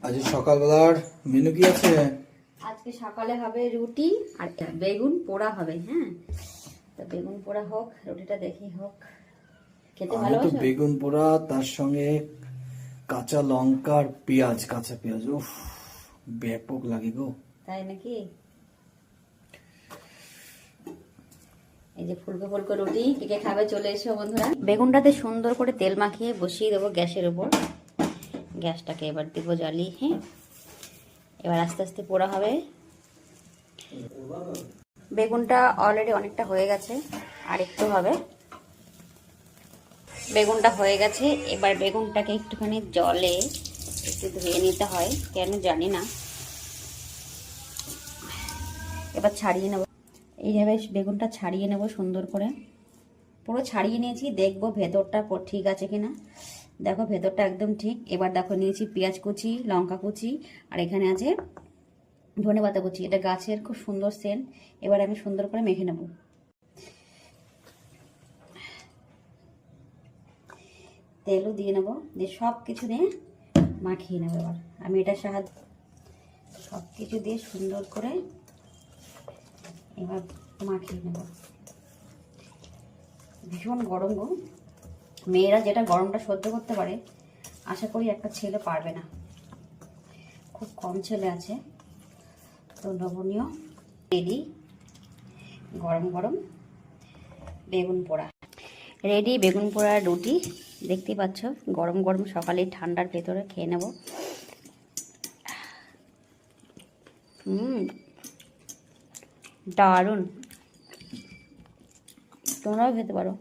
আজ সকালবেলার মেনু কি আছে? আজকে সকালে হবে রুটি আর বেগুন পোড়া হবে। হ্যাঁ, তো বেগুন পোড়া হোক, রুটিটা দেখি হোক। খেতে আমি তো ভালোবাসো? বেগুন পোড়া, তার সঙ্গে কাঁচা লঙ্কা আর পেঁয়াজ, কাঁচা পেঁয়াজ, উফ ব্যাপক লাগে গো। তাই নাকি? এই যে ফুলকো ফুলকো রুটি, কে কে খাবে চলে এসো বন্ধুরা। বেগুনটাতে সুন্দর করে তেল মাখিয়ে বসিয়ে দেবো গ্যাসের উপর। গ্যাসটাকে এবার দিব জ্বালিয়ে। হ্যাঁ, এবার আস্তে আস্তে পোড়া হবে। বেগুনটা অলরেডি অনেকটা হয়ে গেছে, আর একটু হবে। বেগুনটা হয়ে গেছে, এবার বেগুনটাকে একটুখানি জলে একটু ধুয়ে নিতে হয়, কেন জানি না। এবার ছাড়িয়ে নেব, এইভাবে বেগুনটা ছাড়িয়ে নেব সুন্দর করে। পুরো ছাড়িয়ে নিয়েছি, দেখবো ভেতরটা ঠিক আছে কিনা। দেখো ভেতরটা একদম ঠিক। এবার দেখো নিয়েছি পেঁয়াজ কুচি, লঙ্কা কুচি, আর এখানে আছে ধনেপাতা কুচি। এটা গাছের খুব সুন্দর সেন্ট। এবার আমি সুন্দর করে মেখে নেব। তেলও দিয়ে নেব, দিয়ে সব কিছু দিয়ে মাখিয়ে নেব। এবার আমি এটার সাহায্য সব কিছু দিয়ে সুন্দর করে এবার মাখিয়ে নেব। ভীষণ গরম গো, মেয়েরা যেটা গরমটা সহ্য করতে পারে, আশা করি একটা ছেলে পারবে না। খুব কম ছেলে আছে। তো লবণীয় রেডি, গরম গরম বেগুন পোড়া রেডি। বেগুন পোড়া রুটি দেখতেই পাচ্ছ, গরম গরম সকালে ঠান্ডার ভেতরে খেয়ে নেব। দারুণ, তোমরাও খেতে পারো।